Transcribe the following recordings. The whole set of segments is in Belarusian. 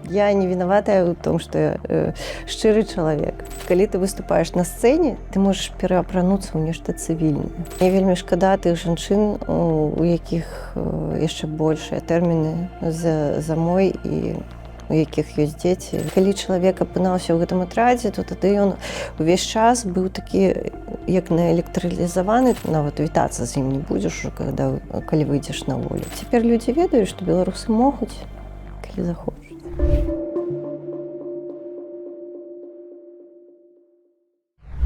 Я не виноватая в том, что я шчыры чалавек. Калі ты выступаеш на сцэне, ты можаш пераапрануцца ў нешта цывільнае. Мне вельмі шкада тых жанчын, у якіх яшчэ большыя тэрміны за мой і у якіх ёсць дзеці. Калі чалавек апынаўся ў гэтым атрадзе, то тады ён увесь час быў такі, як наэлектралізаваны, нават вітацца з ім не будзеш, калі выйдзеш на волю. Цяпер людзі ведаюць, што беларусы могуць, калі захочуць.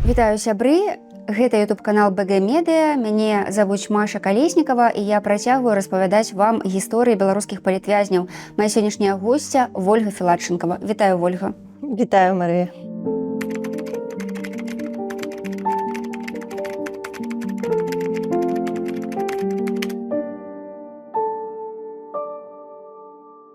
Вітаю, сябры! Гэта YouTube-канал БГ Медыа. Мяне завуць Маша Калеснікава, і я працягваю распавядаць вам гісторыі беларускіх палітвязняў. Мая сённяшняя госця Вольга Філатчынкава. Вітаю, Вольга. Вітаю, Марыя.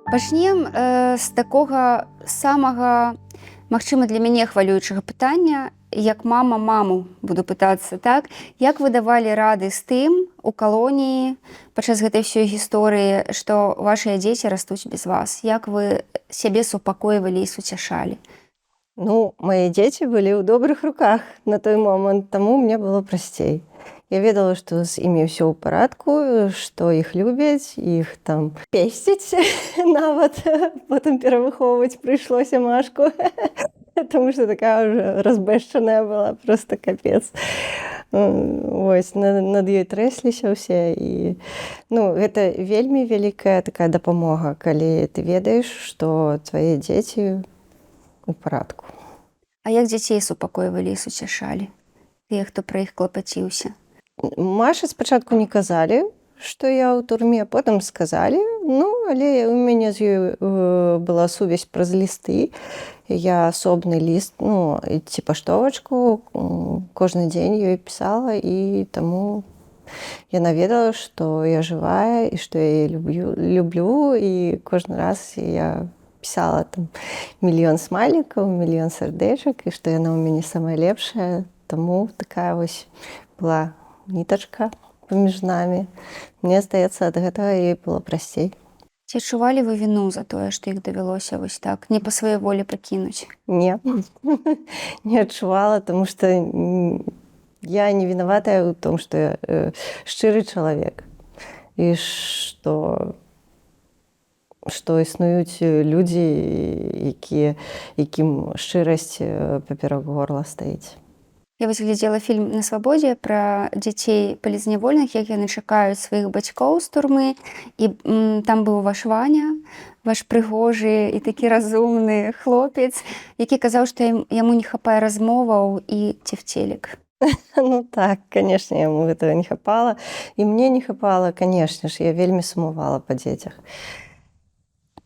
Пачнем з такога самага, магчыма, для мяне хвалюючага пытання. Як маму буду пытацца, так? Як вы давалі рады з тым у калоніі падчас гэтай ўсёй гісторыі, што вашыя дзеці растуць без вас? Як вы сябе супакойвалі і суцяшалі? Ну, мае дзеці былі ў добрых руках на той момант, таму мне было прасцей. Я ведала, што з імі ўсё ў парадку, што іх любяць, іх там песціць нават, потым перавыхоўваць прыйшлося Машку. Потому что такая уже разбэшчаная была, просто капец. Вось, над ёй трэсліся ўсе. І, гэта вельмі вялікая такая дапамога, калі ты ведаеш, што твае дзеці ў парадку. А як дзяцей супакойвалі і суцяшалі? Тыя, хто пра іх клапаціўся? Маша спачатку не казалі, што я ў турме, потым сказалі, але у мяне з ёй была сувязь праз лісты. Я асобны ліст, ці паштовачку кожны дзень ёй пісала, і таму яна ведала, што я жывая і што я люблю, і кожны раз я пісала там мільён смайлікаў, мільён сардэчак, і што яна ў мяне самая лепшая, таму такая вось была нітачка паміж намі. Мне здаецца, ад гэтага ёй было прасцей. Ці адчувалі вы віну за тое, што іх давялося вось так, не па сваёй волі пакінуць? Не, не адчувала, таму што я не виноватая ў том, што я шчыры чалавек. І што існуюць людзі, якім шчырасць паперак горла стаіць. Я вось глядзела фільм «На свабодзе» пра дзяцей палізнявольных, як яны чакаюць сваіх бацькоў з турмы. І там быў ваш Ваня, ваш прыгожы і такі разумны хлопец, які казаў, што яму не хапае размоваў і цефцелек. Так, канешне, яму гэтага не хапала. І мне не хапала, канешне ж, я вельмі сумавала па дзецях.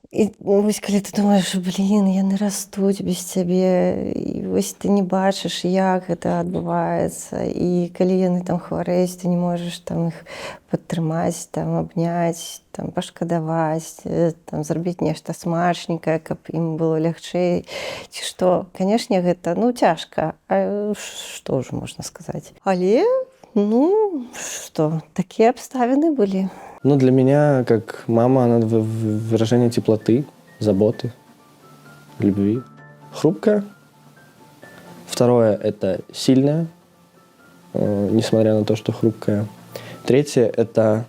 І вось калі ты думаеш, яны растуць без цябе, і вось ты не бачыш, як гэта адбываецца, і калі яны там хварэюць, ты не можаш там іх падтрымаць, там абняць, там пашкадаваць, там зрабіць нешта смачненькае, каб ім было лягчэй, ці што. Канешне, гэта, цяжка, а што ж можна сказаць. Але, што, такія абставіны былі. Для меня, как мама, она выражение теплоты, заботы, любви. Хрупкая. Второе – это сильная, несмотря на то, что хрупкая. Третье – это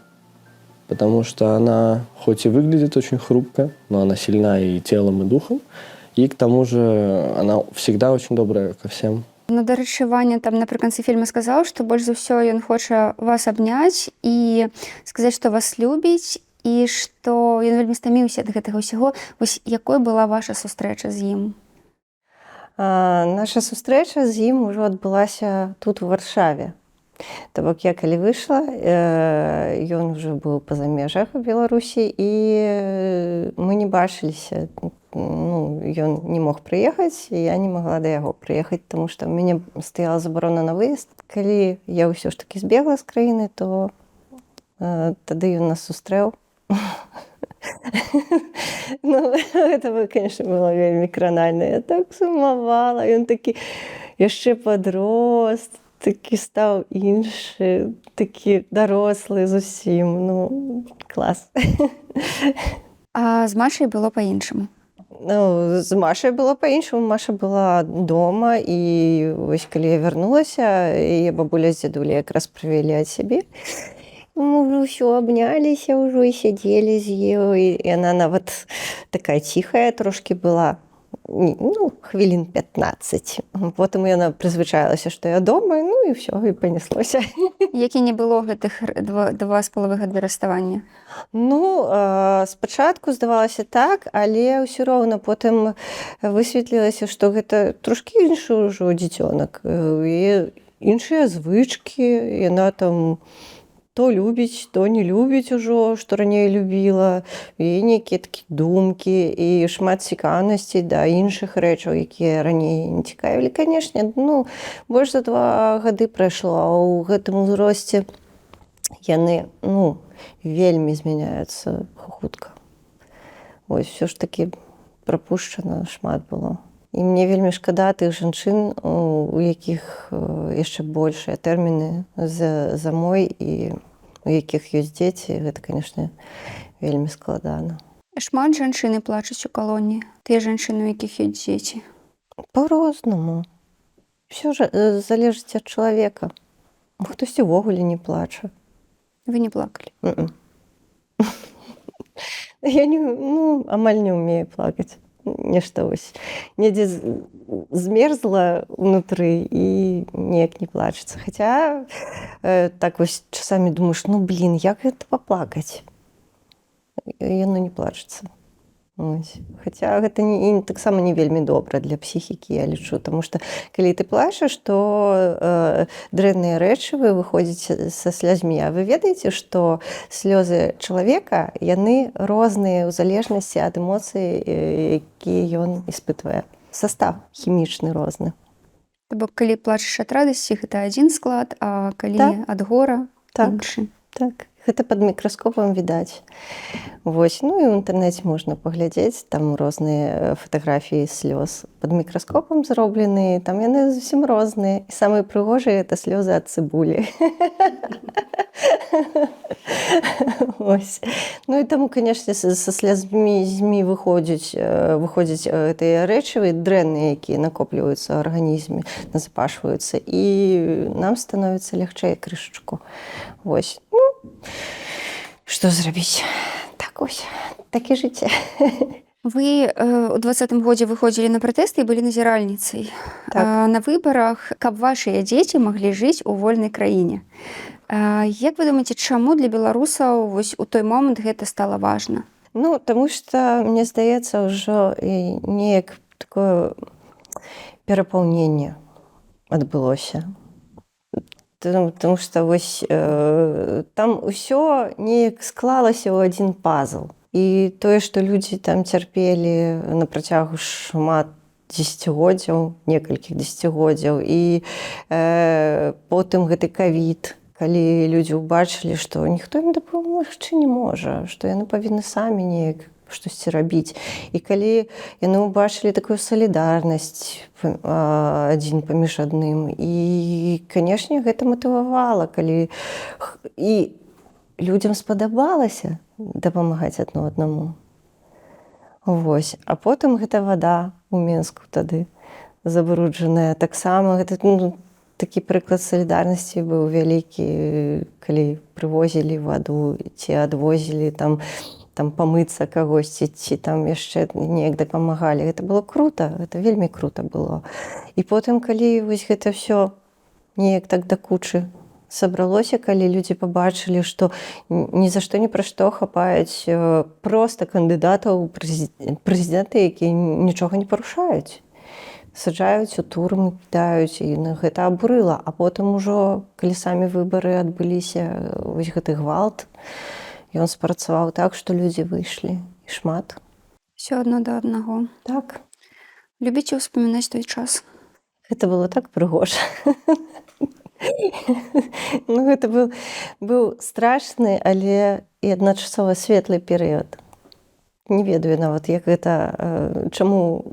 потому что она хоть и выглядит очень хрупко, но она сильна и телом, и духом. И к тому же она всегда очень добрая ко всем. Дарэчы, Ваня там напрыканцы фільма сказаў, што больш за ўсё ён хоча вас абняць і сказаць, што вас любіць, і што ён вельмі стаміўся ад гэтага ўсяго. Вось якой была ваша сустрэча з ім? Наша сустрэча з ім ужо адбылася тут, у Варшаве. То бок я калі выйшла, ён ужо быў па-за межах у Беларусі, і мы не бачыліся. Ён не мог прыехаць, і я не магла да яго прыехаць, таму што ў мяне стаяла забарона на выезд. Калі я ўсё ж такі збегла з краіны, то тады ён нас сустрэў. Гэта, конечно, было вельмі кранальна. Я так сумавала. Ён такі яшчэ падрос, такі стаў іншы, такі дарослы зусім. Клас. А з Машай было па-іншаму? Ну, з Машай было па-іншаму. Маша была дома, і вось калі я вярнулася, яе бабуля з дзядуля якраз прывялі ад сябе. Мы ўжо ўсё абняліся ўжо і сядзелі з ёй. І яна нават такая ціхая трошкі была. Ну, хвілін 15. Потым яна прызвычаілася, што я дома, ну і ўсё, і панеслося. Які не было гэтых 2,5 гады раставання? Ну, спачатку здавалася так, але ўсё роўна потым высветлілася, што гэта трошкі іншы ўжо дзіцёнак. Іншыя звычкі, яна там то любіць, то не любіць ужо, што раней любіла. І нейкія такі думкі, і шмат цікаўнасцей да іншых рэчаў, якія раней не цікавілі. Канешне, ну, больш за 2 гады прайшло, а ў гэтым узросце яны, ну, вельмі змяняюцца хутка. Вось, ўсё ж такі прапушчана шмат было. І мне вельмі шкада тых жанчын, у якіх яшчэ большыя тэрміны за мой і у якіх ёсць дзеці. Гэта, канешне, вельмі складана. Шмат жанчыны плачуць у калоніі? Тыя жанчыны, у якіх ёсць дзеці? Па-рознаму. Усё ж залежыць ад чалавека. Хтосьці ўвогуле не плача. Вы не плакалі? Я амаль не ўмею плакаць. Нешта вось недзе змерзла ўнутры і неяк не плачацца. Хаця так вось часамі думаеш, ну, блін, як гэта паплакаць? Яно не плачацца. Хаця гэта таксама не вельмі добра для псіхікі, я лічу, таму што калі ты плачаш, то дрэнныя рэчывы выходзяць са слязьмі. А вы ведаеце, што слёзы чалавека, яны розныя ў залежнасці ад эмоцый, якія ён іспытвае. Састав хімічны розны. Бо калі плачаш ад радасці, гэта адзін склад, а калі ад гора, іншы. Так. Гэта пад мікраскопам відаць. Вось, ну і ў інтэрнэце можна паглядзець, там розныя фатаграфіі слёз пад мікраскопам зробленыя, там яны зусім розныя. І самыя прыгожыя гэта слёзы ад цыбулі. Ось. Ну і таму, канешне, са слязьмі выходзяць гэтыя рэчывы дрэнныя, якія накопліваюцца ў арганізме, назапашваюцца, і нам становіцца лягчэй крышачку. Вось. Што зрабіць? Так вось, такі жыццё. Вы ў 20-м годзе выходзілі на пратэсты і былі назіральніцай. На выбарах, каб вашыя дзеці маглі жыць у вольнай краіне. Як вы думаеце, чаму для беларусаў вось у той момант гэта стала важна? Ну, таму што, мне здаецца, ўжо неяк такое перапаўненне адбылося. Таму што вось там усё неяк склалася ў адзін пазл. І тое, што людзі там цярпелі на працягу шмат дзесяцігоддзяў, некалькіх дзесяцігоддзяў, і потым гэты ковід, калі людзі ўбачылі, што ніхто ім дапамагчы не можа, што яны павінны самі неяк штосьці рабіць. І калі яны ўбачылі такую салідарнасць адзін паміж адным. І, канешне, гэта матывавала, калі і людзям спадабалася дапамагаць адно аднаму. Вось. А потым гэта вада ў Менску тады забруджаная. Таксама гэта, такі прыклад салідарнасці быў вялікі, калі прывозілі ваду ці адвозілі там памыцца кагосьці, ці там яшчэ неяк дапамагалі. Гэта было крута, гэта вельмі крута было. І потым, калі вось гэта ўсё неяк так да кучы сабралося, калі людзі пабачылі, што ні за што ні пра што хапаюць проста кандыдатаў у прэзідэнты, якія нічога не парушаюць. Саджаюць у турмы, кідаюць, і гэта абурыла. А потым ужо, калі самі выбары адбыліся, вось гэты гвалт, ён спрацаваў так, што людзі выйшлі. І шмат. Всё адно да аднаго. Так. Любіце ўспамінаць той час? Гэта было так прыгожа. Ну, гэта быў страшны, але і адначасова светлы перыяд. Не ведаю нават, як гэта, чаму,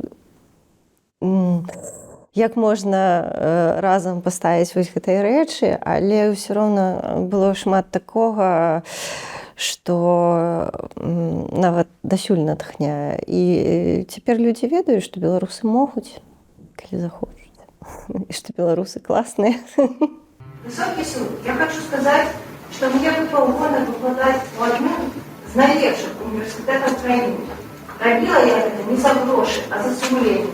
як можна разам паставіць вось гэтыя рэчы, але ўсё роўна было шмат такога, што нават дасюль натхняе. І цяпер людзі ведаюць, што беларусы могуць, калі захочуць. І што беларусы класныя. Высокий суд, я хочу сказать, что мне выпал года попадать в одну из наилепших университетов краины. Робила я это не за гроши, а за сумление.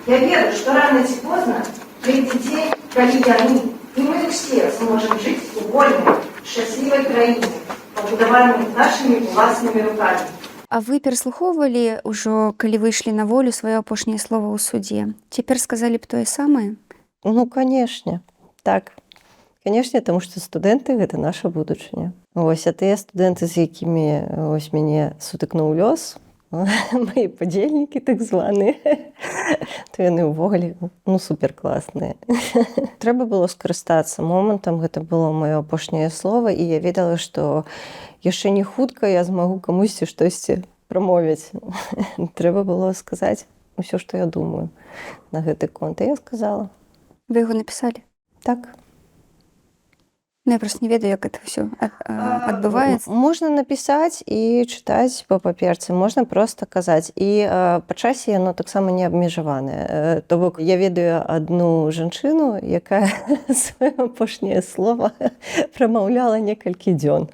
Я верю, что рано или поздно придет день, когда они, и мы все сможем жить в вольной, счастливой краине, побудованной нашими властными руками. А вы пераслухоўвалі ўжо, калі выйшлі на волю сваё апошняе слова ў судзе? Цяпер сказалі б тое самае? Ну, канешне, так. Канешне, таму што студэнты гэта наша будучыня. Вось, а тыя студэнты, з якімі вось мяне сутыкнуў лёс, мои падзельнікі так званыя, то яны ўвогуле суперкласныя. Трэба было скарыстацца момантам, гэта было маё апошняе слова, і я ведала, што яшчэ не хутка я змагу камусьці штосьці прамовіць. Трэба было сказаць усё, што я думаю на гэты конт. І я сказала. Вы яго напісалі? Так. Ну, я просто не ведаю, як это ўсё адбываецца. Можна напісаць і чытаць па паперцы, можна проста казаць. І па часе яно таксама не абмежаванае. То бок я ведаю адну жанчыну, якая сваё апошняе слова прамаўляла некалькі дзён.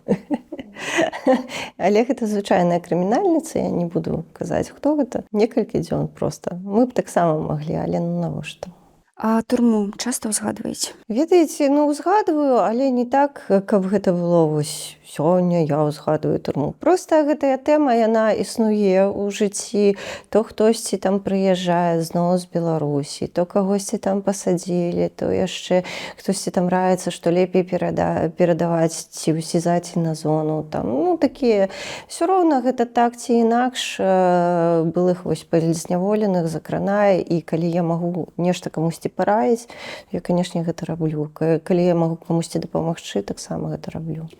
Але гэта звычайная крымінальніца, я не буду казаць, хто гэта. Некалькі дзён проста. Мы б таксама маглі, але навошта? А турму часта ўзгадваеце? Ведаеце, узгадваю, але не так, каб гэта было вось сёння я ўзгадваю турму. Проста гэтая тэма, яна існуе ў жыцці. То хтосьці там прыязджае зноў з Беларусі, то кагосьці там пасадзілі, то яшчэ хтосьці там раіцца, што лепей перадаваць ці ўсізаць на зону. Там, такія. Всё роўна гэта так ці інакш былых вось палізняволеных закранае, і калі я магу нешта камусьці параіць, я, канешне, гэта раблю. Калі я магу камусьці дапамагчы, таксама гэта раблю.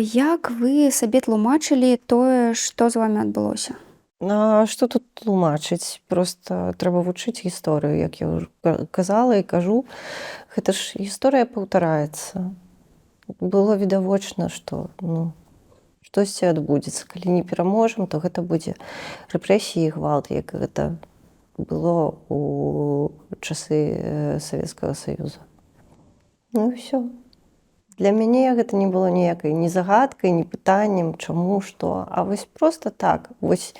Як вы сабе тлумачылі тое, што з вамі адбылося? Што тут тлумачыць? Проста трэба вучыць гісторыю, як я ўжо казала і кажу. Гэта ж гісторыя паўтараецца. Было відавочна, што штосьці адбудзецца. Калі не пераможам, то гэта будзе рэпрэсіі і гвалт, як гэта было ў часы Савецкага Саюза. Ну і ўсё. Для мяне гэта не было ніякай ні загадкай, ні пытаннем, чаму, што. А вось проста так. Вось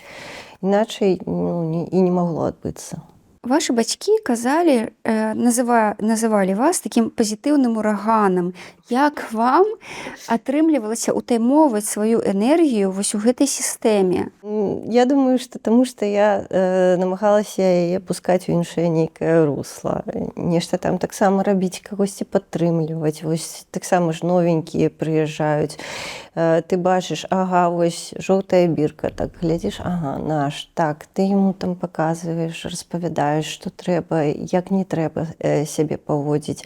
іначай і не магло адбыцца. Вашы бацькі казалі, называлі вас такім пазітыўным ураганам. Як вам атрымлівалася ўтаймоўваць сваю энергію вось у гэтай сістэме? Я думаю, што таму што я намагалася яе пускаць у іншае нейкае русла. Нешта там таксама рабіць, кагосьці падтрымліваць. Вось таксама ж новенькія прыязджаюць. Ты бачыш, вось жоўтая бірка, так глядзіш, наш, так, ты яму там паказваеш, распавядаеш, што трэба, як не трэба сябе паводзіць,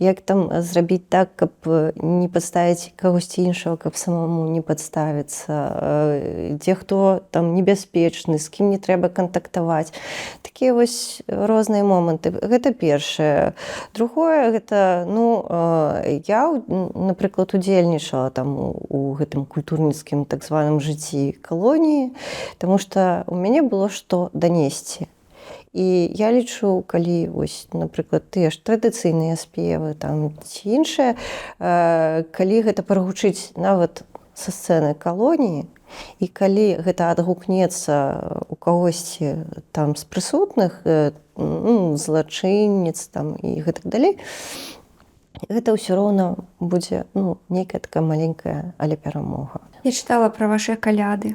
як там зрабіць так, каб не падставіць кагосьці іншага, каб самому не падставіцца, дзе хто там небяспечны, з кім не трэба кантактаваць. Такія вось розныя моманты. Гэта першае. Другое, гэта, я, напрыклад, удзельнічала там у гэтым культурніцкім так званым жыцці калоніі, таму што у мяне было што данесці. І я лічу, калі, вось, напрыклад, тыя ж традыцыйныя спевы там, ці іншыя, калі гэта прагучыць нават са сцэны калоніі, і калі гэта адгукнецца у кагосьці там з прысутных, злачынніц там і гэтак далей, гэта ўсё роўна будзе нейкая такая маленькая, але перамога. Я чытала пра вашыя каляды.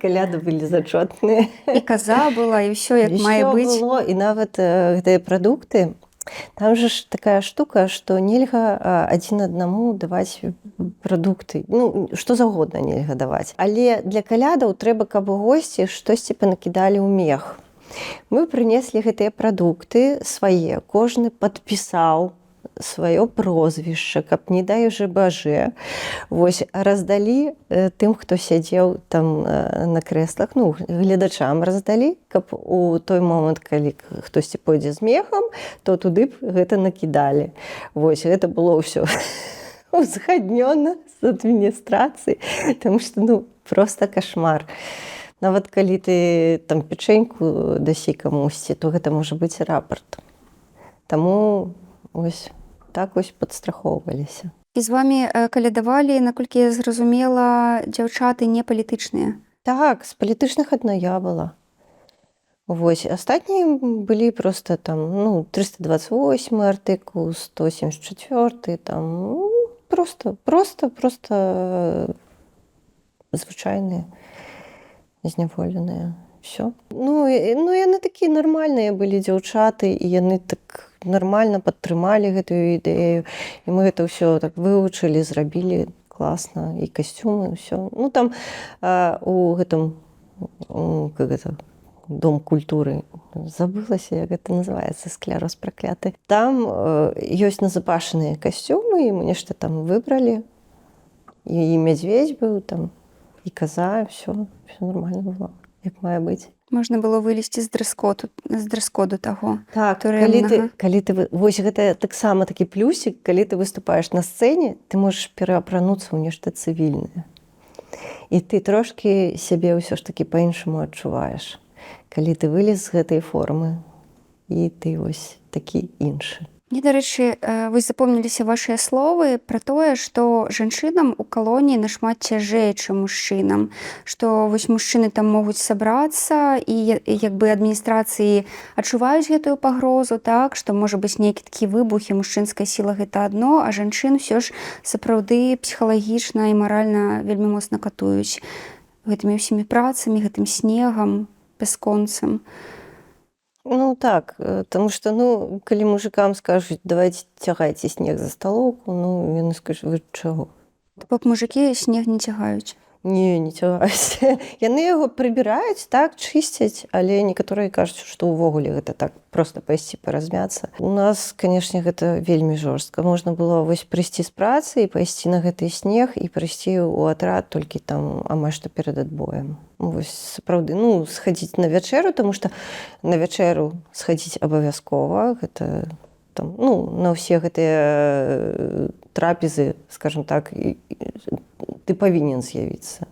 Каляды былі зачотныя. І каза была, і ўсё як мае быць. Усё было, і нават гэтыя прадукты, там же ж такая штука, што нельга адзін аднаму даваць прадукты. Што заўгодна нельга даваць. Але для калядаў трэба, каб госці штосьці панакідалі ў мех. Мы прынеслі гэтыя прадукты свае, кожны падпісаў сваё прозвішча, каб не дай уже бажэ. Вось, раздалі тым, хто сядзеў там на крэслах, гледачам раздалі, каб у той момант, калі хтосьці пойдзе з мехам, то туды б гэта накідалі. Вось, гэта было ўсё узгаднёна з адміністрацыяй, таму што ну проста кашмар. Нават калі ты там печеньку дасі камусьці, то гэта можа быць рапарт. Таму ось так ось падстрахоўваліся. І з вамі калядавалі, наколькі я зразумела, дзяўчаты не палітычныя. Так, з палітычных адна я была. Вось, астатнія былі проста там, ну, 328 артыкул, 174, там, ну, просто звычайныя, зняволеныя. Всё. Ну, яны такія нармальныя былі дзяўчаты, і яны так нармальна падтрымалі гэтую ідэю. І мы гэта ўсё так вывучылі, зрабілі класна, і касцюмы, ўсё. Ну, там у гэтым, как это, Дом культуры, забылася, як гэта называецца, скляроз пракляты. Там ёсць назапашаныя касцюмы, і мы нешта там выбралі. І мядзведзь быў там, і каза, ўсё нормально было, як мае быць. Можна было вылезці з дрэс-коду таго. Так, турэмнага. калі ты, вось гэта таксама такі плюсік, калі ты выступаеш на сцэне, ты можаш пераапрануцца ў нешта цывільнае. І ты трошкі сябе ўсё ж такі па-іншаму адчуваеш. Калі ты вылез з гэтай формы, і ты вось такі іншы. Мне, дарэчы, вось запомніліся вашыя словы пра тое, што жанчынам у калоніі нашмат цяжэй, чым мужчынам, што вось мужчыны там могуць сабрацца, і як бы адміністрацыі адчуваюць гэтую пагрозу, так, што можа быць нейкі такі выбух, і мужчынская сіла гэта адно, а жанчын ўсё ж сапраўды псіхалагічна і маральна вельмі моцна катуюць гэтымі ўсімі працамі, гэтым снегам бясконцым. Ну так, таму што, ну, калі мужикам скажуць, давайте цягайце снег за сталоўку, ну, яны скажуць, вы чаго? Бо мужыкі снег не цягаюць. Не цягаюць. Яны яго прыбіраюць, так, чысцяць, але некаторыя кажуць, што ўвогуле гэта так проста пайсці паразмяцца. У нас, канешне, гэта вельмі жорстка. Можна было вось прыйсці з працы і пайсці на гэты снег і прыйсці ў атрад толькі там амаль што перад адбоем. Вось сапраўды, ну, схадзіць на вячэру, таму што на вячэру схадзіць абавязкова, гэта там, ну, на ўсе гэтыя трапезы, скажем так, ты павінен з'явіцца.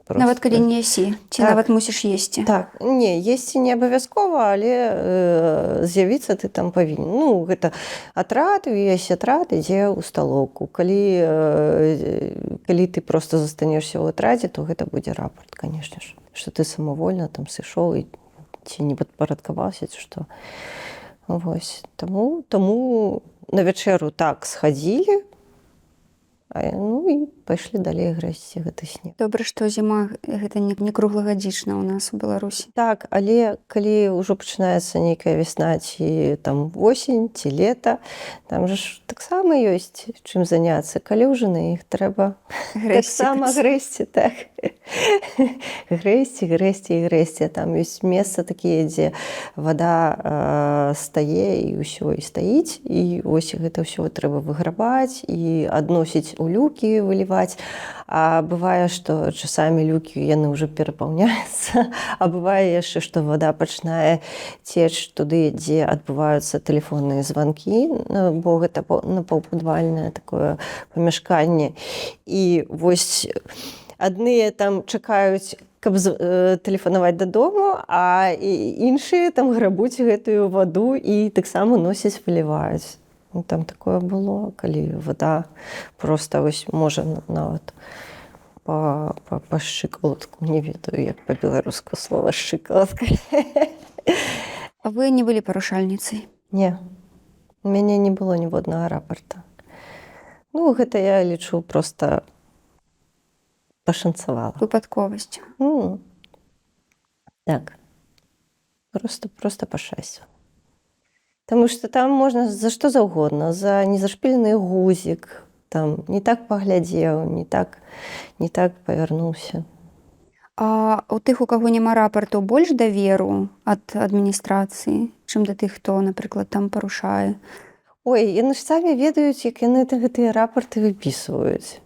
Нават калі не ясі, ці Так. нават мусіш есці. Так, не, есці не абавязкова, але з'явіцца ты там павінен. Ну, гэта атрад, увесь атрад ідзе ў сталоўку. Калі ты проста застанешся ў атрадзе, то гэта будзе рапорт, канешне ж. Што ты самавольна там сышоў і ці не падпарадкаваўся, ці што. Вось. Таму на вячэру так схадзілі, ну і пайшлі далей грэсці гэты снег. Добра, што зіма гэта не круглагадзічна ў нас у Беларусі. Так, але калі ўжо пачынаецца нейкая вясна, ці там восень, ці лета, там жа ж таксама ёсць чым заняцца. Калі ўжо на іх трэба таксама грэсці, так. Грэсці. Там ёсць месца такія, дзе вада стае і ўсё і стаіць, і вось гэта ўсё трэба выграбаць і адносіць у люкі, выліваць. А бывае, што часамі люкі яны ўжо перапаўняюцца, а бывае яшчэ, што вада пачынае цеч туды, дзе адбываюцца тэлефонныя званкі, бо гэта напаўпадвальнае такое памяшканне. І вось адныя там чакаюць, каб тэлефанаваць дадому, а іншыя там грабуць гэтую ваду і таксама носяць, выліваюць. Там такое было, калі вода проста вось можа нават па шчыкалатку, не ведаю, як па-беларуску слова шчыкалатка. А вы не былі парушальніцай? Не, у мяне не было ніводнага рапарта. Ну, гэта я лічу проста пашанцавала. Выпадковасць. Так. Проста па шчасцю. Таму што там можна за што заўгодна, за незашпілены гузік, там не так паглядзеў, не так павярнуўся. А у тых, у каго няма рапарту, больш даверу ад адміністрацыі, чым да тых, хто, напрыклад, там парушае? Ой, яны ж самі ведаюць, як яны гэтыя рапарты выпісваюць.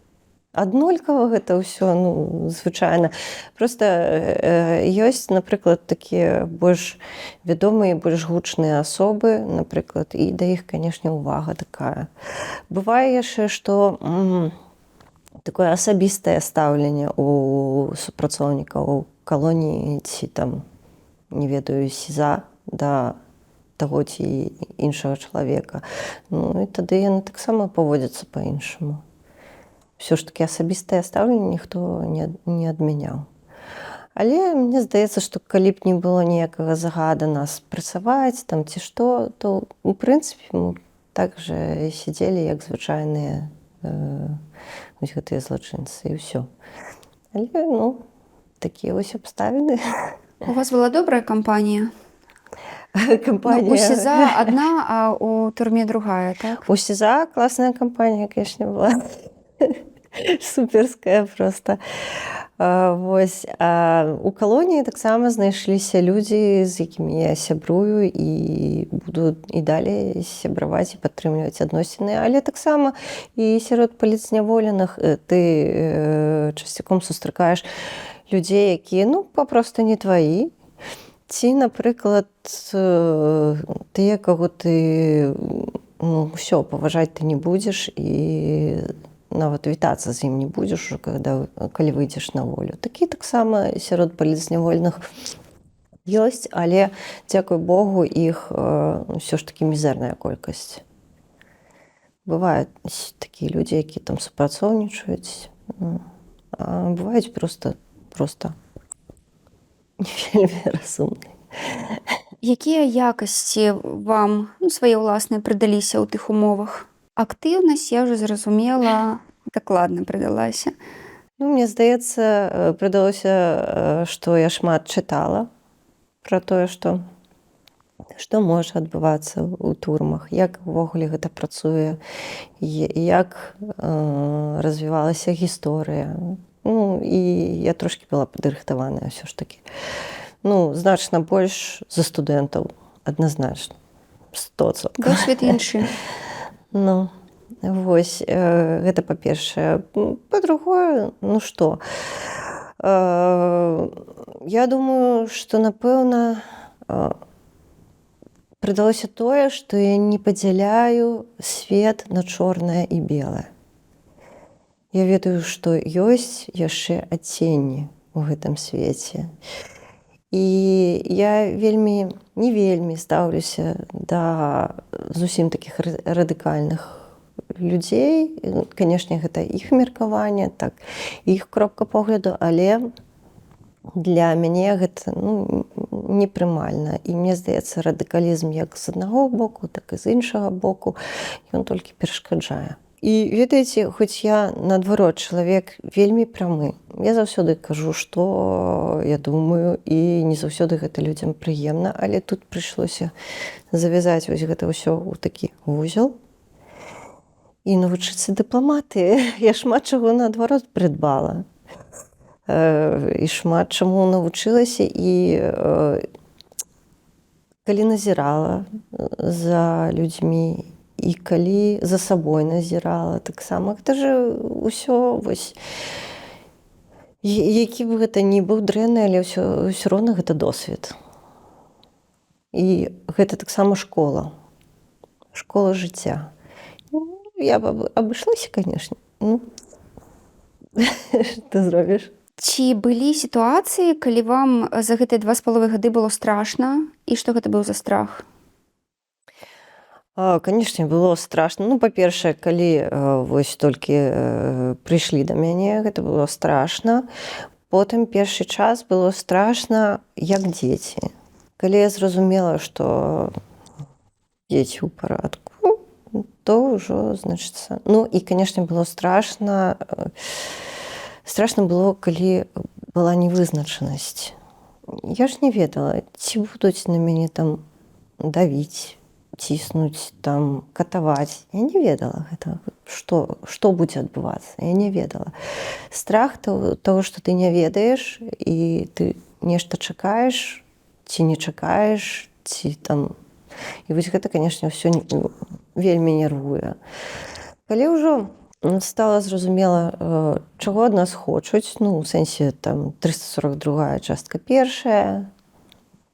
аднолькава гэта ўсё, ну, звычайна. Проста ёсць, напрыклад, такія больш вядомыя, больш гучныя асобы, напрыклад, і да іх, канешне, увага такая. Бывае яшчэ, што такое асабістае стаўленне у супрацоўнікаў калоніі ці там, не ведаю, СІЗА да таго ці іншага чалавека. Ну, і тады яны таксама паводзяцца па-іншаму. Все ж таки асабістае стаўленне ніхто не адмяняў. Але мне здаецца, што калі б не было ніякага загада нас працаваць там ці што, то у прынцыпе мы так жа сядзелі як звычайныя вось гэтыя злачынцы і ўсё. Але, ну, такія вось абставіны. У вас была добрая кампанія? Кампанія. Ну, у СІЗА адна, а у турме другая, так? У СІЗА класная кампанія, конечно, была. Суперская просто. Вось. А у калоніі таксама знайшліся людзі, з якімі я сябрую і буду і далей сябраваць і падтрымліваць адносіны. Але таксама і сярод палітзняволеных ты часцяком сустракаеш людзей, якія, ну, папросту не тваі. Ці, напрыклад, тыя, каго ты, ну, ўсё, паважаць ты не будзеш і нават вітацца з ім не будзеш, калі выйдзеш на волю. Такі таксама сярод палітзняволеных ёсць, але, дзякуй Богу, іх ўсё ж такі мізэрная колькасць. Бываюць такія людзі, якія там супрацоўнічаюць, а бываюць проста не вельмі разумныя. Якія якасці вам, ну, свае ўласныя прыдаліся ў тых умовах? Актыўнасць, я ўжо зразумела, дакладна прыдалася. Ну, мне здаецца, прыдалося, што я шмат чытала пра тое, што можа адбывацца ў турмах, як увогуле гэта працуе, як развівалася гісторыя. Ну, і я трошкі была падрыхтаваная ўсё ж такі. Ну, значна больш за студэнтаў, адназначна. 100%. Досвед іншы. Ну, вось, гэта па-першае. Па-другое, ну што, я думаю, што, напэўна, прыдалося тое, што я не падзяляю свет на чорнае і белае. Я ведаю, што ёсць яшчэ адценні ў гэтым свеце. І я не вельмі стаўлюся да зусім такіх радыкальных людзей. Канешне, гэта іх меркаванне, так, іх кропка погляду, але для мяне гэта, ну, непрымальна. І мне здаецца, радыкалізм як з аднаго боку, так і з іншага боку, ён толькі перашкаджае. І ведаеце, хоць я, наадварот, чалавек вельмі прамы. Я заўсёды кажу, што я думаю, і не заўсёды гэта людзям прыемна, але тут прыйшлося завязаць вось гэта ўсё ў такі вузел і навучыцца дыпламатыі. Я шмат чаго, наадварот, прыдбала. І шмат чаму навучылася, і калі назірала за людзьмі, і калі за сабой назірала таксама. Гэта ж усё, вось, які б гэта ні быў дрэнны, але ўсё роўна гэта досвед. І гэта таксама школа жыцця. Ну, я б абышлася, канешне. Ну, што зробіш? Ці былі сітуацыі, калі вам за гэтыя 2,5 гады было страшна, і што гэта быў за страх? Канешне, было страшна. Ну, па-першае, калі вось толькі прыйшлі да мяне, гэта было страшна. Потым першы час было страшна, як дзеці. Калі я зразумела, што дзеці ў парадку, то ўжо, значыцца... Ну, і, канешне, было страшна. Страшна было, калі была невызначанасць. Я ж не ведала, ці будуць на мяне там давіць, ціснуць, там, катаваць. Я не ведала гэта, што будзе адбывацца. Я не ведала. Страх таго, што ты не ведаеш, і ты нешта чакаеш, ці не чакаеш, ці там... І вось гэта, канешне, ўсё вельмі нервуе. Калі ўжо стала зразумела, чаго ад нас хочуць, ну, у сэнсе там 342 частка першая.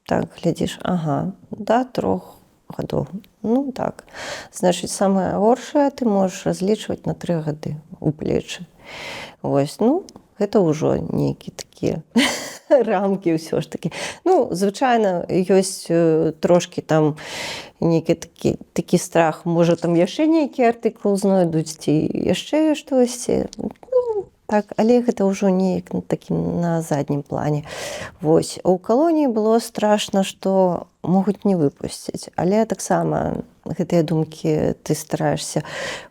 Так, глядзіш, ага, да 3 гадоў. Ну, так. Значыць, самае горшае ты можаш разлічваць на 3 гады у плечы. Вось, ну, гэта ўжо нейкі такія рамкі ўсё ж такі. Ну, звычайна, ёсць трошкі там нейкі такі страх, можа, там яшчэ нейкі артыкул знойдуць ці яшчэ штосьці. Ну, так, але гэта ўжо неяк на заднім плане. Вось, у калоніі было страшна, што могуць не выпусціць, але таксама гэтыя думкі ты стараешся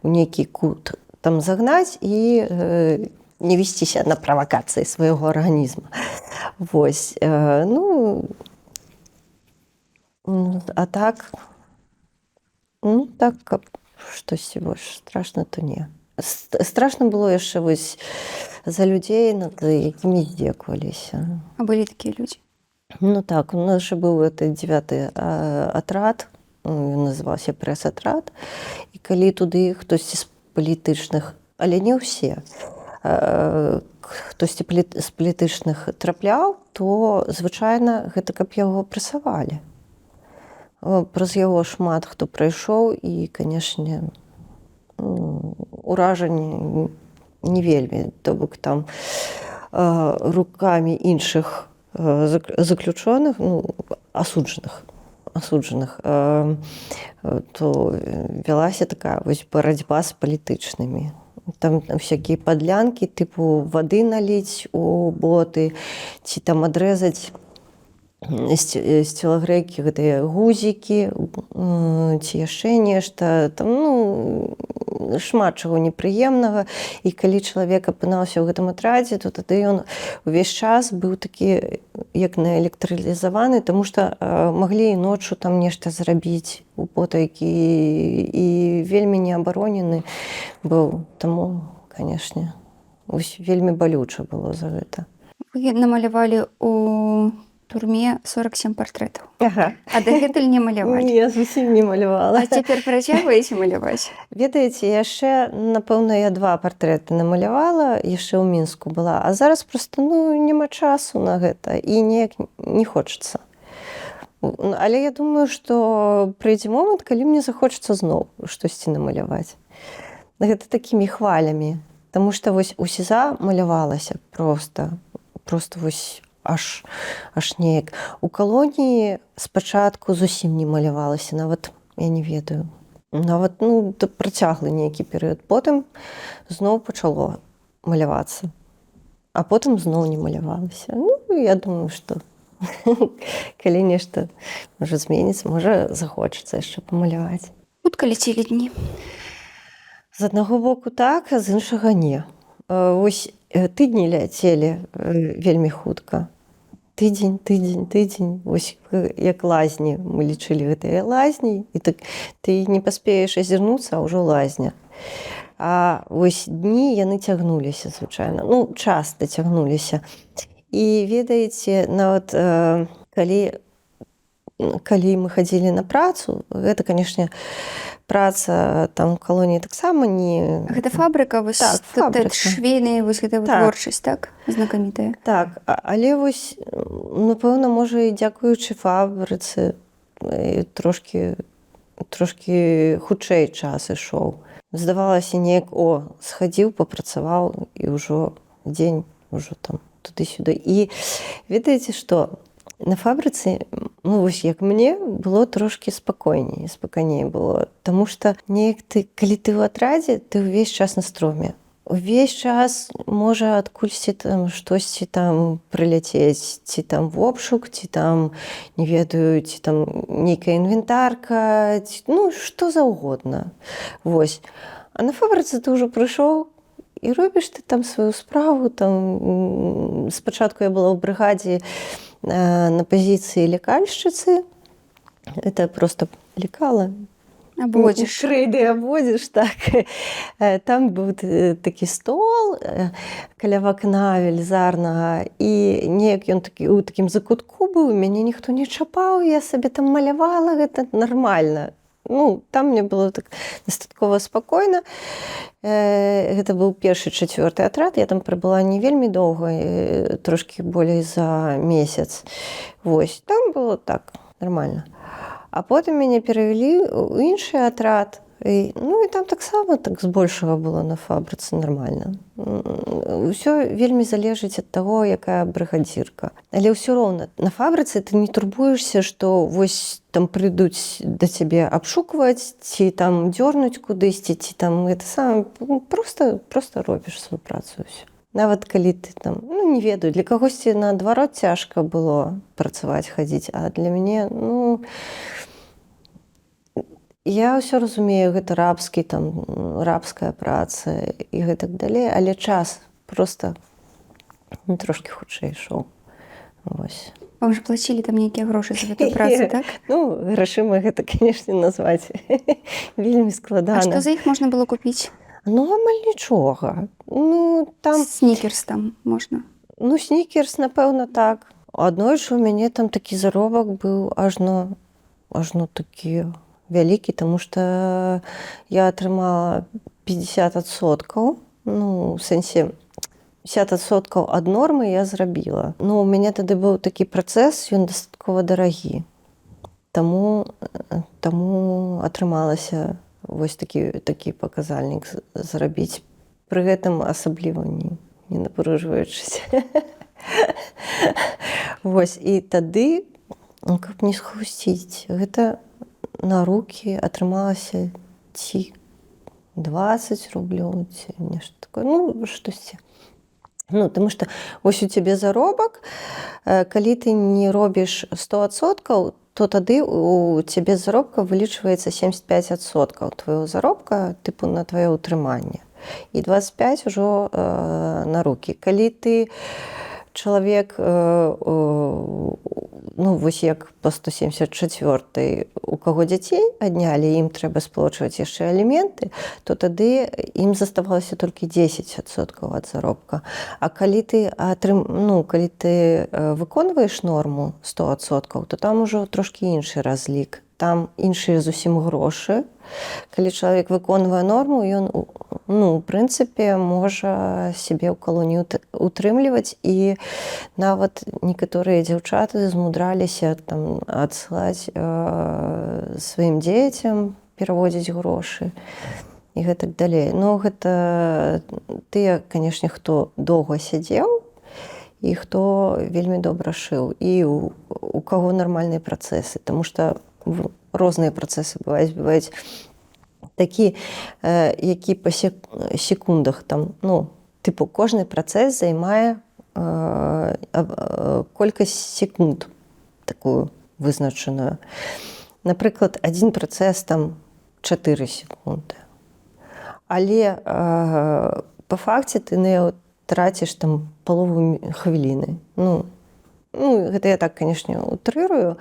ў нейкі кут там загнаць і не весціся на правакацыі свайго арганізма. Вось, ну, а так, ну, так, каб штосьці больш страшна, то не. Страшна было яшчэ вось за людзей, над якімі здзекаваліся. А былі такія людзі? Ну так, у нас же быў гэты 9-й атрад, ён называўся прэс-атрад, і калі туды хтосьці з палітычных, але не ўсе, хтосьці з палітычных трапляў, то звычайна гэта каб яго прэсавалі. Праз яго шмат хто прайшоў і, канешне, уражанне не вельмі, то бок там рукамі іншых заключоных, ну, асуджаных, то вялася такая вось барацьба з палітычнымі. Там всякія падлянкі, тыпу вады наліць у боты, ці там адрэзаць з целагрэйкі гэтыя гузікі, ці яшчэ нешта. Там, ну, шмат чаго непрыемнага. І калі чалавек апынаўся ў гэтым атрадзе, то тады ён увесь час быў такі, як наэлектралізаваны, таму што маглі і ноччу там нешта зрабіць у потайкі, і вельмі неабаронены быў. Таму, канешне, вельмі балюча было за гэта. Вы намалявалі у турме 47 партрэтаў. Ага. А дагэтуль не малявалі? Не, зусім не малявала. А цяпер працягваеце маляваць? Ведаеце, яшчэ, напэўна, я 2 партрэты намалявала, яшчэ ў Мінску была, а зараз проста, ну, няма часу на гэта, і неяк не хочацца. Але я думаю, што прыйдзе момант, калі мне захочацца зноў штосьці намаляваць. Гэта такімі хвалямі, таму што вось у СІЗА малявалася проста вось аж неяк. У калоніі спачатку зусім не малявалася, нават, я не ведаю, нават, ну, працяглы нейкі перыяд. Потым зноў пачало малявацца, а потым зноў не малявалася. Ну, я думаю, што калі нешта можа зменіцца, можа захочацца яшчэ памаляваць. Хутка ляцелі дні? З аднаго боку так, а з іншага не. Вось тыдні ляцелі вельмі хутка. Тыдзень, вось як лазні, мы лічылі гэтыя лазні, і так ты не паспееш азірнуцца, а ўжо лазня. А вось дні яны цягнуліся звычайна, ну, часта цягнуліся. І ведаеце, нават калі мы хадзілі на працу, гэта, канешне, праца там у калоніі таксама не... Гэта фабрыка, вось так, фабрыка. Швейная вось гэта вытворчасць, так? Знакамітая. Так, але вось, напэўна, можа, і дзякуючы фабрыцы трошкі хутчэй час ішоў. Здавалася неяк, схадзіў, папрацаваў, і ўжо дзень, ўжо там туды-сюды. І ведаеце, што на фабрыцы, ну, вось як мне, было трошкі спакойней было. Таму што неяк ты, калі ты ў атрадзе, ты ўвесь час на строме. Увесь час можа адкульсьці там штосьці там прыляцець, ці там вобшук, ці там, не ведаю, ці там нейкая інвентарка, ну, што заўгодна. Вось. А на фабрыцы ты ўжо прыйшоў, і робіш ты там сваю справу. Там спачатку я была ў брыгадзе на пазіцыі лекальшчыцы. Это просто лекала. Абводзіш. Крейды абводзіш, так. Там быў такі стол каля вакна велізарнага, і неяк ён у такім закутку быў, мяне ніхто не чапаў, я сабе там малявала, гэта нармальна. Ну, там мне было так дастаткова спакойна. Гэта быў першы 4-ы атрад. Я там прабыла не вельмі доўга, трошкі болей за месяц. Вось, там было так, нормально. А потым мяне перавялі ў іншы атрад. Ну і там таксама так збольшага было на фабрыцы нармальна. Усё вельмі залежыць ад таго, якая брыгадзірка. Але ўсё роўна на фабрыцы ты не турбуешся, што вось там прыйдуць да цябе абшукваць, ці там дзёрнуць кудысьці, ці там гэта сам просто робіш сваю працу ўсё. Нават калі ты там, ну не ведаю, для кагосьці наадварот цяжка было працаваць, хадзіць, а для мяне, ну, я ўсё разумею, гэта рабскі, там, рабская праца і гэтак далей, але час проста трошкі хутчэй ішоў. Вось. Вам же плацілі там нейкія грошы за гэтую працу, так? Ну, грашыма гэта, канешне, назваць вельмі складана. А што за іх можна было купіць? Ну, амаль нічога. Ну, там... Снікерс там можна? Ну, снікерс, напэўна, так. Аднойчы у мяне там такі заробак быў ажно такі вялікі, таму што я атрымала 50%. Ну, у сэнсе 50% ад нормы я зрабіла. Ну, у мяне тады быў такі працэс, ён дастаткова дарагі. Таму атрымалася вось такі паказальнік зрабіць. Пры гэтым асабліва не напружваючыся. Вось, і тады, каб не схусціць, гэта на рукі атрымалася ці 20 рублёў, ці нешта такое, ну, штосьці. Ну, таму што вось у цябе заробак, калі ты не робіш 100%, то тады у цябе заробка вылічваецца 75% твайго заробка, тыпу на тваё ўтрыманне. І 25 ўжо на рукі. Калі ты чалавек, ну, вось як по 174, у каго дзяцей аднялі, ім трэба сплочваць яшчэ аліменты, то тады ім заставалася толькі 10% ад заробка. А калі ты выконваеш норму 100%, то там ужо трошкі іншы разлік. Там іншыя зусім грошы. Калі чалавек выконвае норму, ён, ну, у прынцыпе, можа сябе ў калоніі утрымліваць, і нават некаторыя дзяўчаты змудраліся там адсылаць сваім дзецям, пераводзіць грошы і гэтак далей. Ну, гэта тыя, канешне, хто доўга сядзеў і хто вельмі добра шыў, і у каго нармальныя працэсы, таму што розныя працэсы бываюць такі, які па секундах там, ну, тыпу, кожны працэс займае колькасць секунд такую вызначаную. Напрыклад, адзін працэс там 4 секунды. Але па факце ты на яго траціш там палову хвіліны. Ну, гэта я так, канешне, утрырую.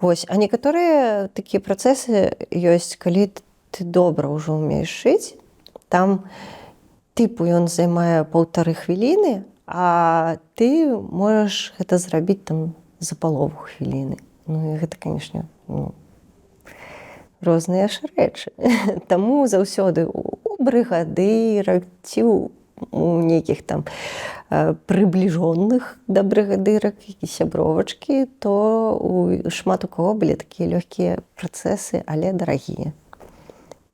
Вось, а некаторыя такія працэсы ёсць, калі ты добра ўжо ўмееш шыць, там тыпу ён займае 1,5 хвіліны, а ты можаш гэта зрабіць там за палову хвіліны. Ну і гэта, канешне, ну, розныя ж рэчы. Таму заўсёды у брыгадырак ці у нейкіх там прыбліжоных да брыгадырак і сябровачкі, то шмат у кого былі такія лёгкія працэсы, але дарагія.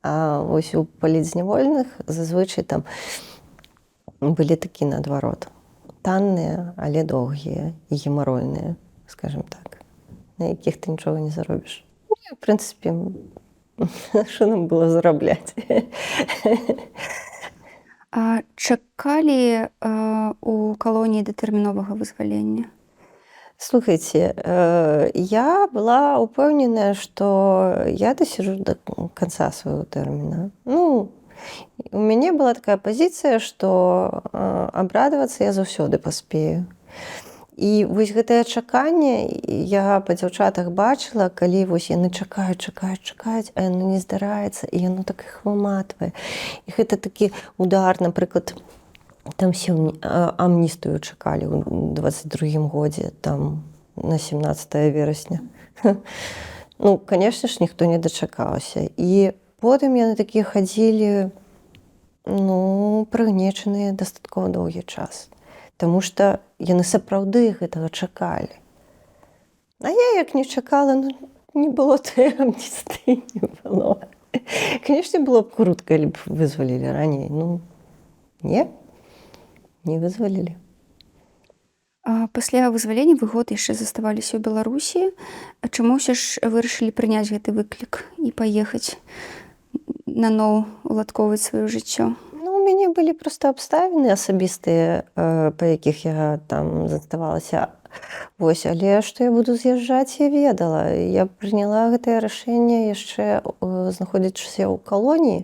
А вось у палітзнявольных зазвычай там былі такі наадварот. Танныя, але доўгія і гемаройныя, скажем так, на якіх ты нічога не заробіш. Ну, в прынцыпе, што нам было зарабляць? А чакалі у калоніі датэрміновага вызвалення? Слухайце, я была упэўненая, што я дасяджу да канца свайго тэрміна. Ну, у мяне была такая пазіцыя, што абрадавацца я заўсёды паспею. І вось гэтае чаканне я па дзяўчатах бачыла, калі вось яны чакаюць, а яно не здараецца, і яно так іх выматвае. І гэта такі удар, напрыклад, там амністыю чакалі ў 22-м годзе, там на 17 верасня. Ну, конечно ж, ніхто не дачакаўся. І потым яны такія хадзілі, ну, прыгнечаныя дастаткова доўгі час. Таму што яны сапраўды гэтага чакалі. А я як не чакала, ну, не было той амністыі, не было. Канешне, было б круто, калі б вызвалілі раней. Ну, не вызвалілі. Пасля вызвалення вы год яшчэ заставаліся ў Беларусі. Чаму ўсё ж вырашылі прыняць гэты выклік і паехаць наноў уладкоўваць сваё жыццё? Ну, у мяне былі проста абставіны асабістыя, па якіх я там заставалася. Вось, але што я буду з'язджаць, я ведала. Я прыняла гэтае рашэнне яшчэ знаходзячыся ў калоніі.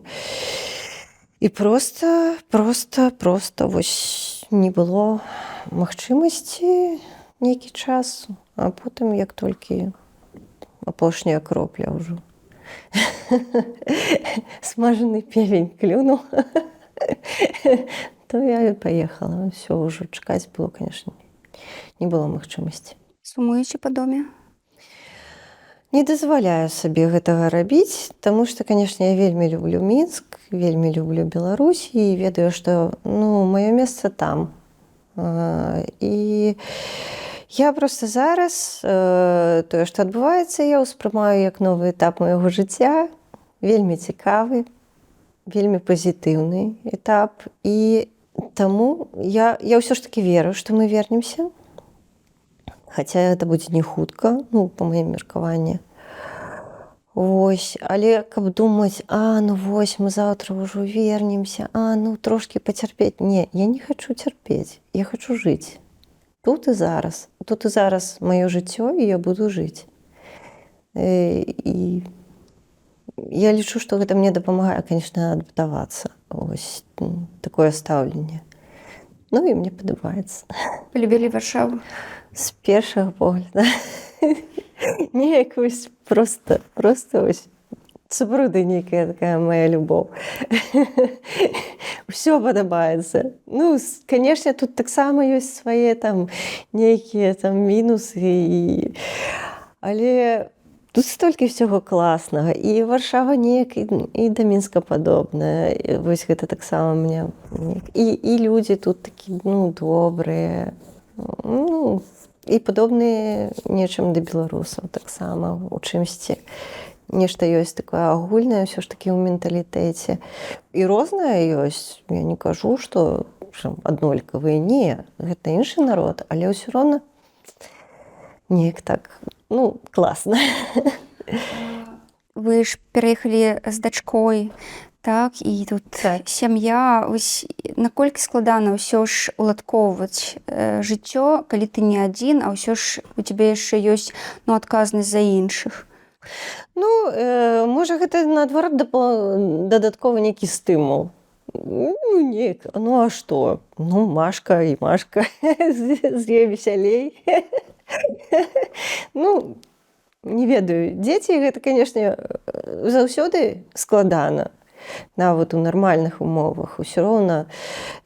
І проста вось не было магчымасці нейкі час, а потым як толькі апошняя кропля ўжо. Смажаны певень клюнуў, то я і паехала. Усё ўжо чакаць было, конечно, не было магчымасці. Сумуеце па доме? Не дазваляю сабе гэтага рабіць, таму што, канешне, я вельмі люблю Мінск, вельмі люблю Беларусь і ведаю, што, ну, маё месца там. І я проста зараз тое, што адбываецца, я ўспрымаю як новы этап майго жыцця, вельмі цікавы, вельмі пазітыўны этап. І таму я ўсё ж такі веру, што мы вернемся. Хаця это будзе не хутка, ну, па маім меркаванні. Вось, але каб думаць, ну вось, мы заўтра ўжо вернемся, ну, трошкі пацярпець. Не, я не хачу цярпець, я хачу жыць. Тут і зараз. Тут і зараз маё жыццё, і я буду жыць. І я лічу, што гэта мне дапамагае, конечно, адаптавацца. Вось, такое стаўленне. Ну, і мне падабаецца. Полюбілі Варшаву? З першага погляда. Неяк вось проста вось сапраўды нейкая такая моя любоў. Усё падабаецца. Ну, канешне, тут таксама ёсць свае там нейкія там мінусы, але тут столькі ўсяго класнага. І Варшава неяк і да Мінска падобная. Вось гэта таксама мне. І людзі тут такі, ну, добрыя. Ну, і падобныя нечым да беларусаў таксама у чымсьці. Нешта ёсць такое агульнае ўсё ж такі ў менталітэце. І рознае ёсць. Я не кажу, што аднолькавыя. Не, гэта іншы народ, але ўсё роўна неяк так, ну, класна. Вы ж пераехалі з дачкой, так, і тут сям'я. Ось наколькі складана ўсё ж уладкоўваць жыццё, калі ты не адзін, а ўсё ж у цябе яшчэ ёсць, ну, адказнасць за іншых? Ну, можа, гэта, наадварот, дадатковы нейкі стымул. Ну, неяк, ну, а што? Ну, Машка і Машка, з ёй весялей. Ну, не ведаю, дзеці гэта, канешне, заўсёды складана. Нават у нармальных умовах. Усё роўна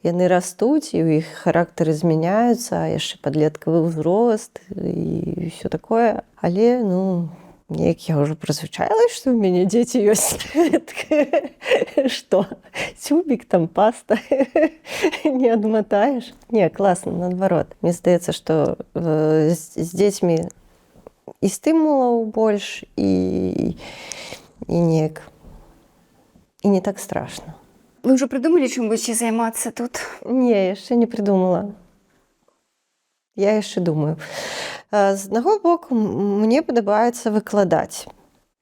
яны растуць, і ў іх характары змяняюцца, а яшчэ падлеткавы ўзрост і ўсё такое. Але, ну, неяк я ўжо прызвычаілася, што ў мяне дзеці ёсць. Што? Цюбік, там паста. Не адматаеш? Не, класна, наадварот. Мне здаецца, што з дзецьмі і стымулаў больш, і неяк і не так страшна. Вы ўжо прыдумалі, чым будзеце займацца тут? Не, яшчэ не прыдумала. Я яшчэ думаю. З аднаго боку, мне падабаецца выкладаць.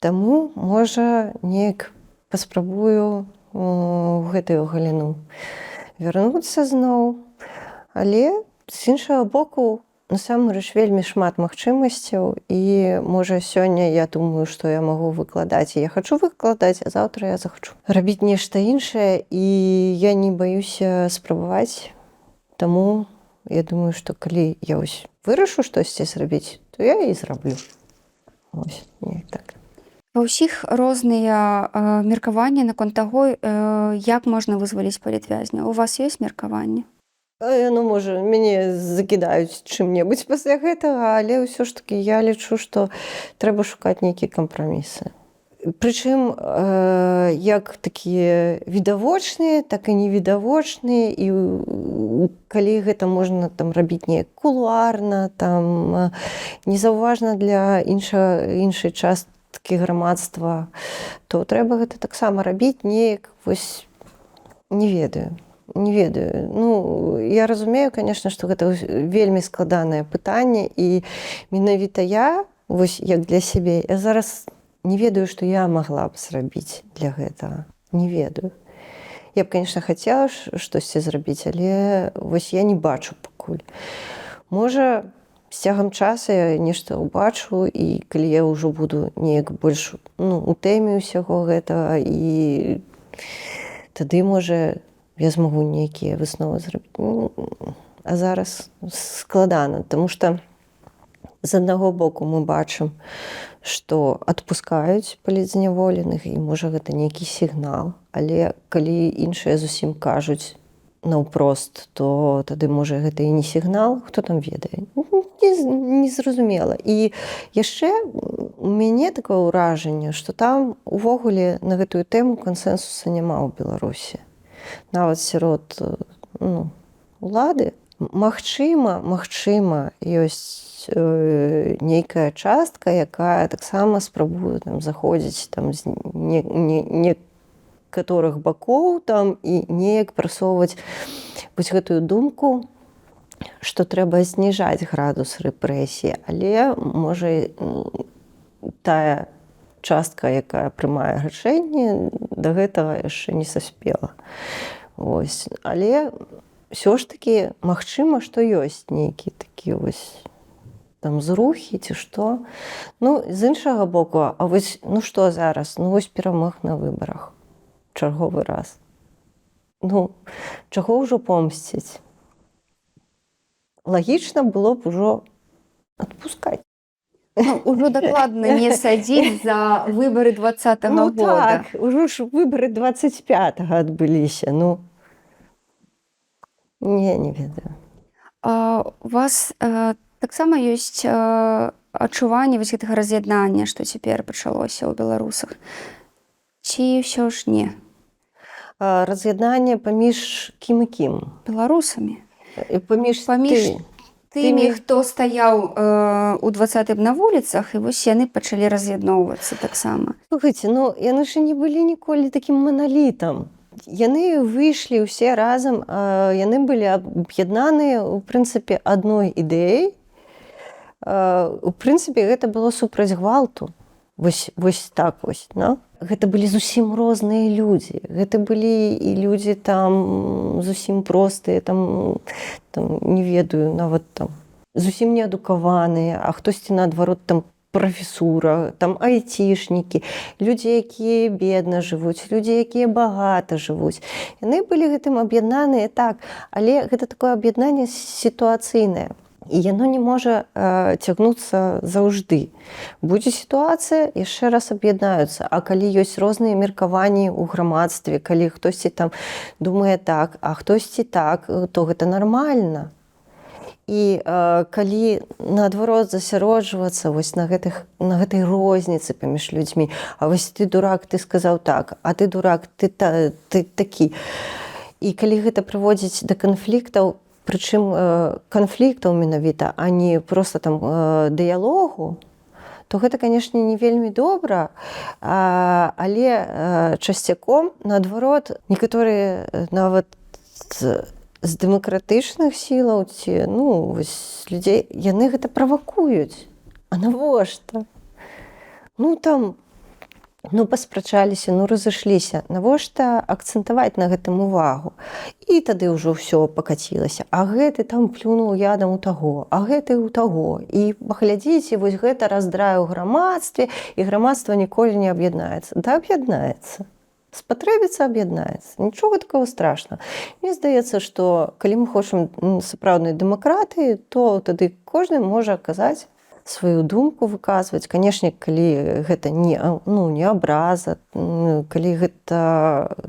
Таму, можа, неяк паспрабую ў гэтую галіну вярнуцца зноў. Але, з іншага боку, насамрэч вельмі шмат магчымасцяў, і, можа, сёння я думаю, што я магу выкладаць, і я хачу выкладаць, а заўтра я захачу рабіць нешта іншае, і я не баюся спрабаваць. Таму я думаю, што калі я вось вырашу штосьці зрабіць, то я і зраблю. Вось, неяк так. Ва ўсіх розныя меркаванні наконт таго, як можна вызваліць палітвязня. У вас ёсць меркаванне? Ну, можа, мяне закідаюць чым-небудзь пасля гэтага, але ўсё ж такі я лічу, што трэба шукаць нейкія кампрамісы. Прычым як такія відавочныя, так і невідавочныя, і калі гэта можна там рабіць неяк кулуарна, там незаўважна для іншай часткі грамадства, то трэба гэта таксама рабіць неяк, вось не ведаю. Не ведаю. Ну, я разумею, конечно, што гэта вельмі складанае пытанне, і менавіта я, вось як для сябе, я зараз не ведаю, што я магла б зрабіць для гэтага. Не ведаю. Я б, конечно, хацела штосьці зрабіць, але вось я не бачу пакуль. Можа, з цягам часу я нешта ўбачу, і калі я ўжо буду неяк больш у тэме ўсяго гэтага, і тады, можа, я змагу нейкія высновы зрабіць. А зараз складана, таму што з аднаго боку мы бачым, што адпускаюць палітзняволеных, і можа гэта нейкі сігнал, але калі іншыя зусім кажуць наўпрост, то тады можа гэта і не сігнал, хто там ведае. Незразумела. І яшчэ у мяне такое ўражанне, што там увогуле на гэтую тэму кансэнсуса няма ў Беларусі. Нават сярод улады. Магчыма, ёсць нейкая частка, якая таксама спрабуе там заходзіць там з некаторых бакоў там і неяк прасоўваць вось гэтую думку, што трэба зніжаць градус рэпрэсіі, але можа тая частка, якая прымае рашэнне, да гэтага яшчэ не саспела. Ось. Але ўсё ж такі магчыма, што ёсць нейкі такі вось там зрухі ці што. Ну, з іншага боку, а вось што зараз? Ну, вось перамог на выбарах. Чарговы раз. Ну, чаго ўжо помсціць? Лагічна было б ужо адпускаць. Ну, ужо дакладна не садзіць за выбары 20-го года. Так, ужо ж выбары 25-го адбыліся. Ну, не ведаю. У вас таксама ёсць адчуванне вось гэтага раз'яднання, што цяпер пачалося ў беларусах? Ці ўсё ж не? Раз'яднанне паміж кім і кім? Беларусамі. Паміж тымі, хто стаяў у 20-м на вуліцах, і вось яны пачалі раз'ядноўвацца таксама. Слухайце, ну яны ж не былі ніколі такім маналітам. Яны выйшлі ўсе разам, яны былі аб'яднаныя, у прынцыпе, адной ідэяй. У прынцыпе, гэта было супраць гвалту. Вось так вось, no? Гэта былі зусім розныя людзі. Гэта былі і людзі там зусім простыя, там не ведаю, нават там зусім неадукаваныя, а хтосьці наадварот там прафесура, там айцішнікі, людзі, якія бедна жывуць, людзі, якія багата жывуць. Яны былі гэтым аб'яднаныя так, але гэта такое аб'яднанне сітуацыйнае. І яно не можа цягнуцца заўжды. Будзе сітуацыя, яшчэ раз аб'яднаюцца. А калі ёсць розныя меркаванні ў грамадстве, калі хтосьці там думае так, а хтосьці так, то гэта нармальна. І калі наадварот засяроджвацца вось на гэтай розніцы паміж людзьмі, а вось ты дурак, ты сказаў так, а ты дурак, ты такі. І калі гэта прыводзіць да канфліктаў, прычым канфліктаў менавіта, а не проста там дыялогу, то гэта, канешне, не вельмі добра, але часцяком, наадварот, некаторыя нават з дэмакратычных сілаў ці людзей, яны гэта правакуюць. А навошта? Паспрачаліся, разышліся. Навошта акцэнтаваць на гэтым увагу? І тады ўжо ўсё пакацілася. А гэты там плюнуў ядам у таго, а гэты ў таго. І паглядзіце, вось гэта раздрае ў грамадстве, і грамадства ніколі не аб'яднаецца. Да, аб'яднаецца. Спатрэбіцца, аб'яднаецца. Нічога такого страшного. Мне здаецца, што калі мы хочам сапраўднай дэмакратыі, то тады кожны можа казаць сваю думку выказваць. Канешне, калі гэта не абраза, калі гэта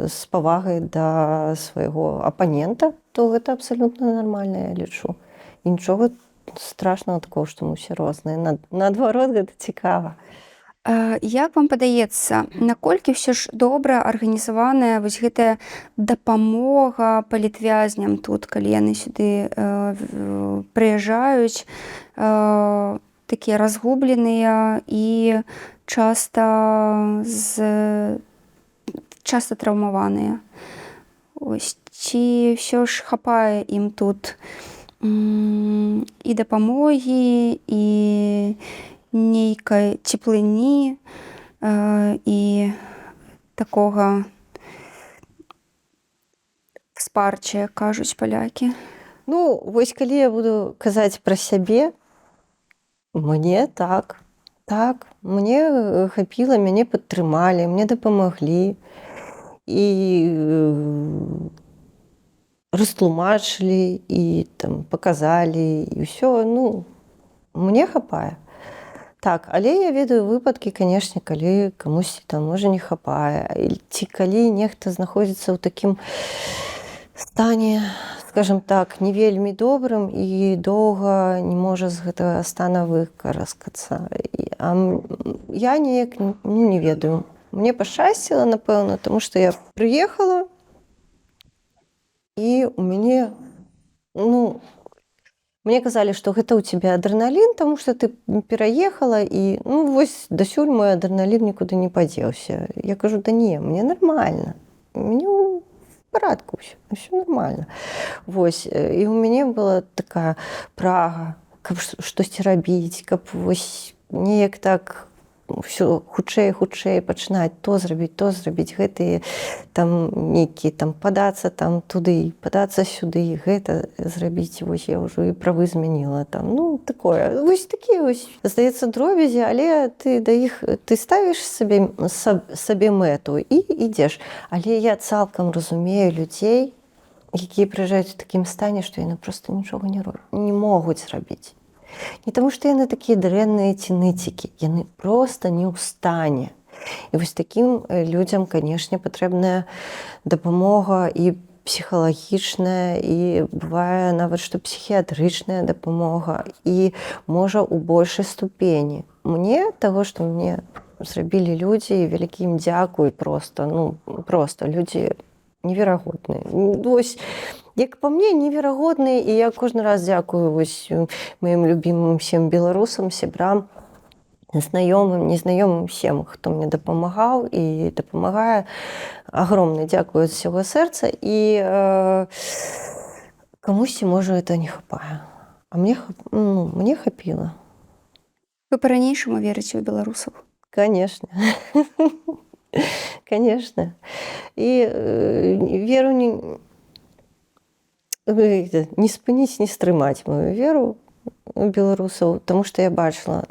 з павагай да свайго апанента, то гэта абсалютна нармальна, я лічу. І нічога страшного такого, што мы ўсе розныя. Наадварот, гэта цікава. Як вам падаецца, наколькі ўсё ж добра арганізаваная вось гэтая дапамога палітвязням тут, калі яны сюды прыязджаюць, такія разгубленыя і часта траўмаваныя? Ось, ці ўсё ж хапае ім тут і дапамогі, і нейкай цеплыні, і такога wsparcia, як кажуць палякі? Ну, вось калі я буду казаць пра сябе, мне так, мне хапіла, мяне падтрымалі, мне дапамаглі і растлумачылі, і там паказалі, і ўсё, ну, мне хапае. Так, але я ведаю выпадкі, канешне, калі камусьці там можа не хапае, ці калі нехта знаходзіцца ў такім стане, скажем так, не вельмі добрым і доўга не можа з гэтага стана выкараскацца. Я неяк не ведаю. Мне пашчасціла, напэўна, таму што я прыехала, і у мяне, ну, мне казалі, што гэта ў цябе адрэналін, таму што ты пераехала, і, ну, вось дасюль мой адрэналін нікуды не падзеўся. Я кажу, да не, мне нармальна. Мне ў парадку ўсё нормально. Вось, і ў мяне была такая прага, каб штосьці рабіць, каб вось неяк так ўсё хутчэй пачынаць то зрабіць, гэтыя там нейкія там падацца там туды, падацца сюды, гэта зрабіць, вось я ўжо і правы змяніла там, ну, такое. Вось такія вось, здаецца, дробязі, але ты да іх, ты ставіш сабе мэту і ідзеш. Але я цалкам разумею людзей, якія прыязджаюць у такім стане, што яны проста нічога не могуць зрабіць. Не таму, што яны такія дрэнныя ці ныцікі, яны проста не ў стане. І вось такім людзям, канешне, патрэбная дапамога і псіхалагічная, і бывае нават, што псіхіятрычная дапамога, і можа ў большай ступені. Мне таго, што мне зрабілі людзі, вялікі ім дзякуй проста, ну, проста людзі неверагодныя. Вось, як па мне, неверагодныя, і я кожны раз дзякую вось маім любімым всем беларусам, сябрам, знаёмым, незнаёмым, всем, хто мне дапамагаў і дапамагае. Агромны дзякую ад усяго сэрца, і камусьці, можа, гэта не хапае. А мне хапіла. Вы па-ранейшаму верыце ў беларусаў? Конечно. Конечно. І веру не спыніць, не стрымаць маю веру беларусаў, таму што я бачыла,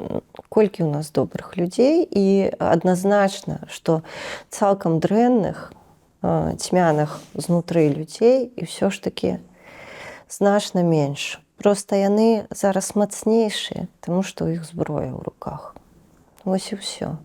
колькі ў нас добрых людзей, і адназначна, што цалкам дрэнных, цьмяных знутры людзей, і ўсё ж такі значна менш. Проста яны зараз мацнейшыя, таму што ў іх зброя ў руках. Вось і ўсё.